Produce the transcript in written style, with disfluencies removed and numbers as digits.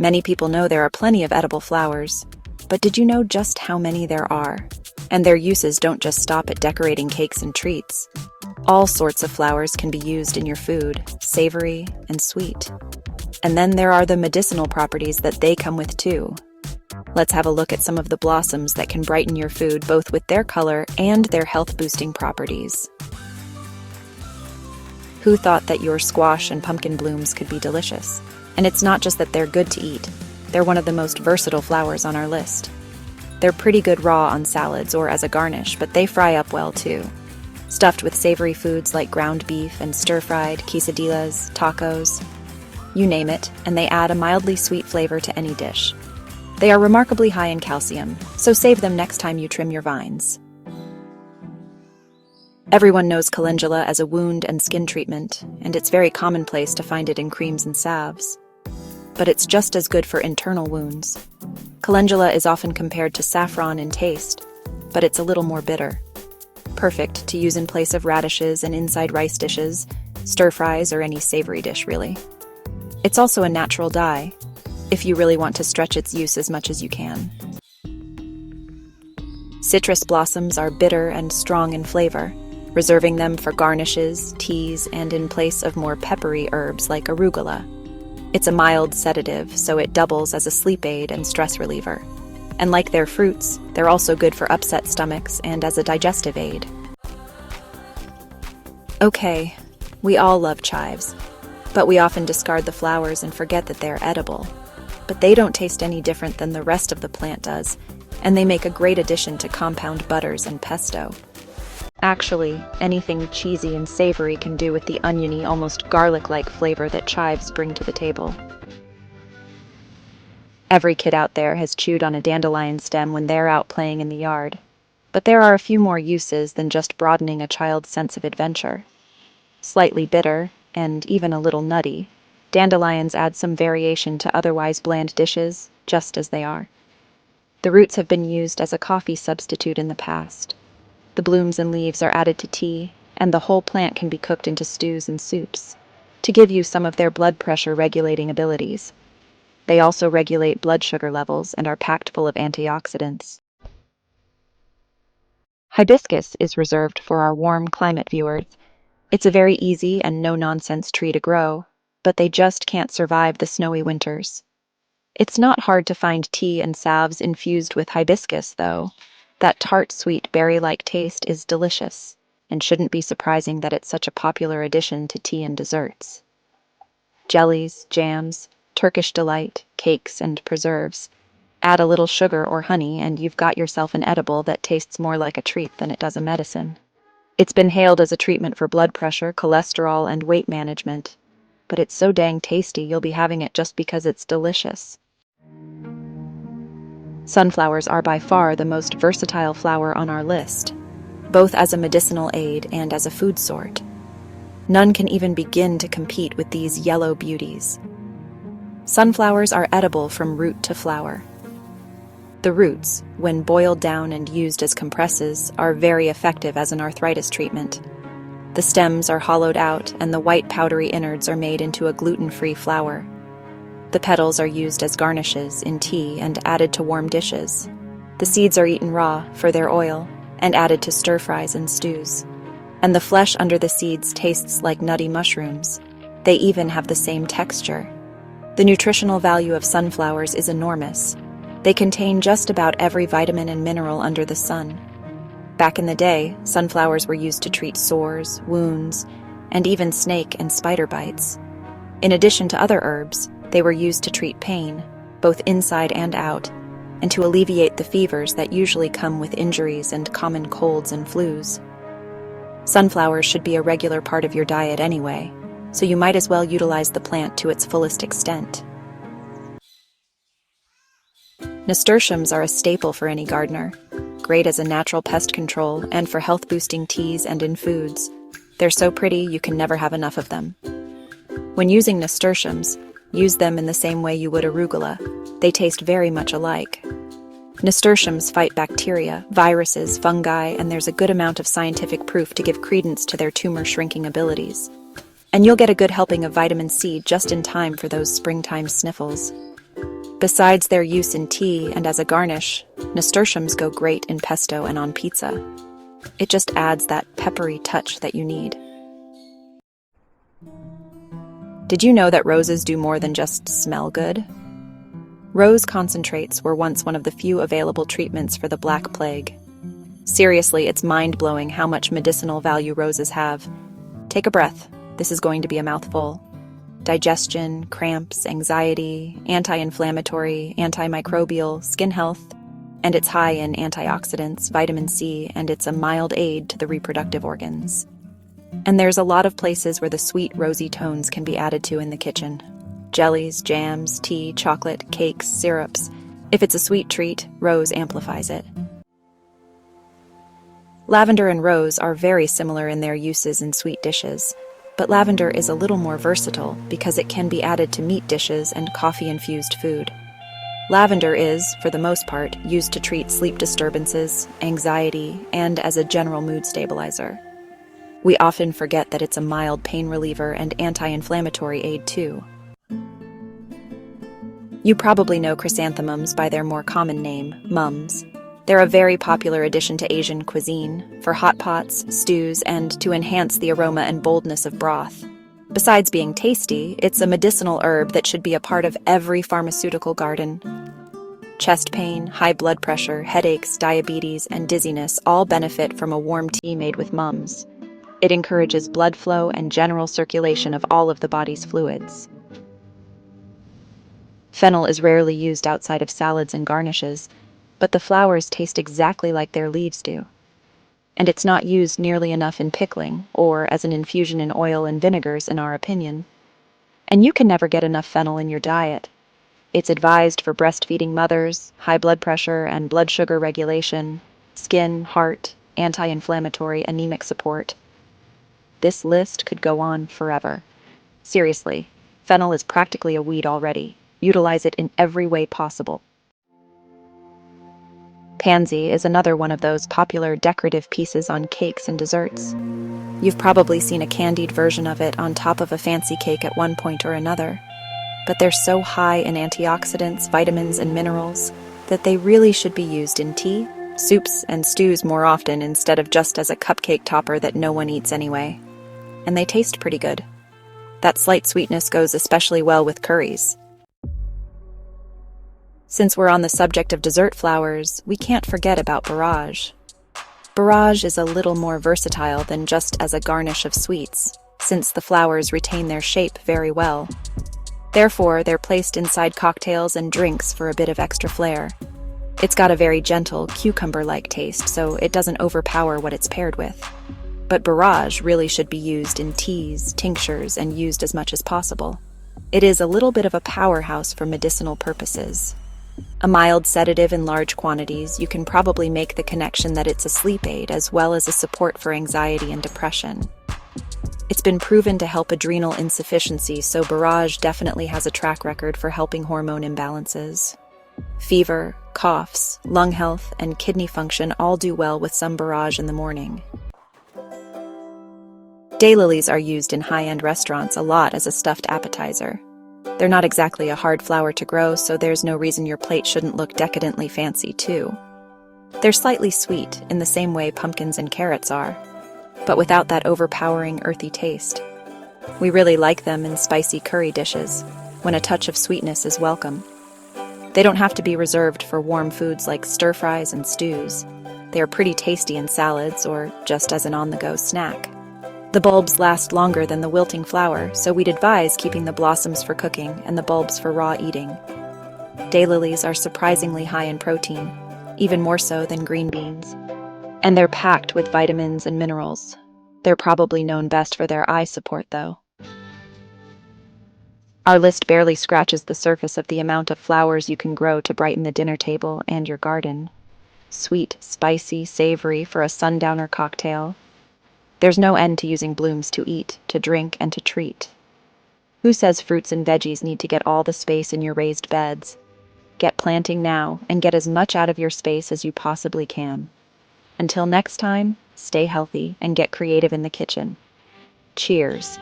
Many people know there are plenty of edible flowers, but did you know just how many there are? And their uses don't just stop at decorating cakes and treats. All sorts of flowers can be used in your food, savory and sweet. And then there are the medicinal properties that they come with too. Let's have a look at some of the blossoms that can brighten your food both with their color and their health-boosting properties. Who thought that your squash and pumpkin blooms could be delicious? And it's not just that they're good to eat. They're one of the most versatile flowers on our list. They're pretty good raw on salads or as a garnish, but they fry up well too. Stuffed with savory foods like ground beef and stir-fried, quesadillas, tacos, you name it, and they add a mildly sweet flavor to any dish. They are remarkably high in calcium, so save them next time you trim your vines. Everyone knows calendula as a wound and skin treatment, and it's very commonplace to find it in creams and salves. But it's just as good for internal wounds. Calendula is often compared to saffron in taste, but it's a little more bitter. Perfect to use in place of radishes and inside rice dishes, stir-fries, or any savory dish, really. It's also a natural dye, if you really want to stretch its use as much as you can. Citrus blossoms are bitter and strong in flavor, reserving them for garnishes, teas, and in place of more peppery herbs like arugula. It's a mild sedative, so it doubles as a sleep aid and stress reliever. And like their fruits, they're also good for upset stomachs and as a digestive aid. Okay, we all love chives, but we often discard the flowers and forget that they're edible. But they don't taste any different than the rest of the plant does, and they make a great addition to compound butters and pesto. Actually, anything cheesy and savory can do with the oniony, almost garlic-like flavor that chives bring to the table. Every kid out there has chewed on a dandelion stem when they're out playing in the yard. But there are a few more uses than just broadening a child's sense of adventure. Slightly bitter, and even a little nutty, dandelions add some variation to otherwise bland dishes, just as they are. The roots have been used as a coffee substitute in the past. The blooms and leaves are added to tea, and the whole plant can be cooked into stews and soups, to give you some of their blood pressure regulating abilities. They also regulate blood sugar levels and are packed full of antioxidants. Hibiscus is reserved for our warm climate viewers. It's a very easy and no-nonsense tree to grow, but they just can't survive the snowy winters. It's not hard to find tea and salves infused with hibiscus, though. That tart, sweet, berry-like taste is delicious, and shouldn't be surprising that it's such a popular addition to tea and desserts. Jellies, jams, Turkish delight, cakes, and preserves. Add a little sugar or honey, and you've got yourself an edible that tastes more like a treat than it does a medicine. It's been hailed as a treatment for blood pressure, cholesterol, and weight management. But it's so dang tasty you'll be having it just because it's delicious. Sunflowers are by far the most versatile flower on our list, both as a medicinal aid and as a food sort. None can even begin to compete with these yellow beauties. Sunflowers are edible from root to flower. The roots, when boiled down and used as compresses, are very effective as an arthritis treatment. The stems are hollowed out and the white powdery innards are made into a gluten-free flour. The petals are used as garnishes in tea and added to warm dishes. The seeds are eaten raw for their oil and added to stir-fries and stews. And the flesh under the seeds tastes like nutty mushrooms. They even have the same texture. The nutritional value of sunflowers is enormous. They contain just about every vitamin and mineral under the sun. Back in the day, sunflowers were used to treat sores, wounds, and even snake and spider bites. In addition to other herbs, they were used to treat pain, both inside and out, and to alleviate the fevers that usually come with injuries and common colds and flus. Sunflowers should be a regular part of your diet anyway, so you might as well utilize the plant to its fullest extent. Nasturtiums are a staple for any gardener, great as a natural pest control and for health-boosting teas and in foods. They're so pretty you can never have enough of them. When using nasturtiums, use them in the same way you would arugula. They taste very much alike. Nasturtiums fight bacteria, viruses, fungi, and there's a good amount of scientific proof to give credence to their tumor-shrinking abilities. And you'll get a good helping of vitamin C just in time for those springtime sniffles. Besides their use in tea and as a garnish, nasturtiums go great in pesto and on pizza. It just adds that peppery touch that you need. Did you know that roses do more than just smell good? Rose concentrates were once one of the few available treatments for the Black Plague. Seriously, it's mind-blowing how much medicinal value roses have. Take a breath. This is going to be a mouthful. Digestion, cramps, anxiety, anti-inflammatory, antimicrobial, skin health, and it's high in antioxidants, vitamin C, and it's a mild aid to the reproductive organs. And there's a lot of places where the sweet, rosy tones can be added to in the kitchen. Jellies, jams, tea, chocolate, cakes, syrups. If it's a sweet treat, rose amplifies it. Lavender and rose are very similar in their uses in sweet dishes, but lavender is a little more versatile because it can be added to meat dishes and coffee-infused food. Lavender is, for the most part, used to treat sleep disturbances, anxiety, and as a general mood stabilizer. We often forget that it's a mild pain reliever and anti-inflammatory aid too. You probably know chrysanthemums by their more common name, mums. They're a very popular addition to Asian cuisine, for hot pots, stews, and to enhance the aroma and boldness of broth. Besides being tasty, it's a medicinal herb that should be a part of every pharmaceutical garden. Chest pain, high blood pressure, headaches, diabetes, and dizziness all benefit from a warm tea made with mums. It encourages blood flow and general circulation of all of the body's fluids. Fennel is rarely used outside of salads and garnishes, but the flowers taste exactly like their leaves do. And it's not used nearly enough in pickling, or as an infusion in oil and vinegars, in our opinion. And you can never get enough fennel in your diet. It's advised for breastfeeding mothers, high blood pressure and blood sugar regulation, skin, heart, anti-inflammatory, anemic support. This list could go on forever. Seriously, fennel is practically a weed already. Utilize it in every way possible. Pansy is another one of those popular decorative pieces on cakes and desserts. You've probably seen a candied version of it on top of a fancy cake at one point or another. But they're so high in antioxidants, vitamins, and minerals that they really should be used in tea, soups, and stews more often instead of just as a cupcake topper that no one eats anyway. And they taste pretty good. That slight sweetness goes especially well with curries. Since we're on the subject of dessert flowers, we can't forget about borage. Borage is a little more versatile than just as a garnish of sweets, since the flowers retain their shape very well. Therefore, they're placed inside cocktails and drinks for a bit of extra flair. It's got a very gentle, cucumber-like taste, so it doesn't overpower what it's paired with. But borage really should be used in teas, tinctures, and used as much as possible. It is a little bit of a powerhouse for medicinal purposes. A mild sedative in large quantities, you can probably make the connection that it's a sleep aid as well as a support for anxiety and depression. It's been proven to help adrenal insufficiency, so borage definitely has a track record for helping hormone imbalances. Fever, coughs, lung health, and kidney function all do well with some borage in the morning. Daylilies are used in high-end restaurants a lot as a stuffed appetizer. They're not exactly a hard flower to grow, so there's no reason your plate shouldn't look decadently fancy, too. They're slightly sweet, in the same way pumpkins and carrots are, but without that overpowering earthy taste. We really like them in spicy curry dishes, when a touch of sweetness is welcome. They don't have to be reserved for warm foods like stir-fries and stews. They are pretty tasty in salads or just as an on-the-go snack. The bulbs last longer than the wilting flower, so we'd advise keeping the blossoms for cooking and the bulbs for raw eating. Daylilies are surprisingly high in protein, even more so than green beans. And they're packed with vitamins and minerals. They're probably known best for their eye support, though. Our list barely scratches the surface of the amount of flowers you can grow to brighten the dinner table and your garden. Sweet, spicy, savory for a sundowner cocktail. There's no end to using blooms to eat, to drink, and to treat. Who says fruits and veggies need to get all the space in your raised beds? Get planting now and get as much out of your space as you possibly can. Until next time, stay healthy and get creative in the kitchen. Cheers.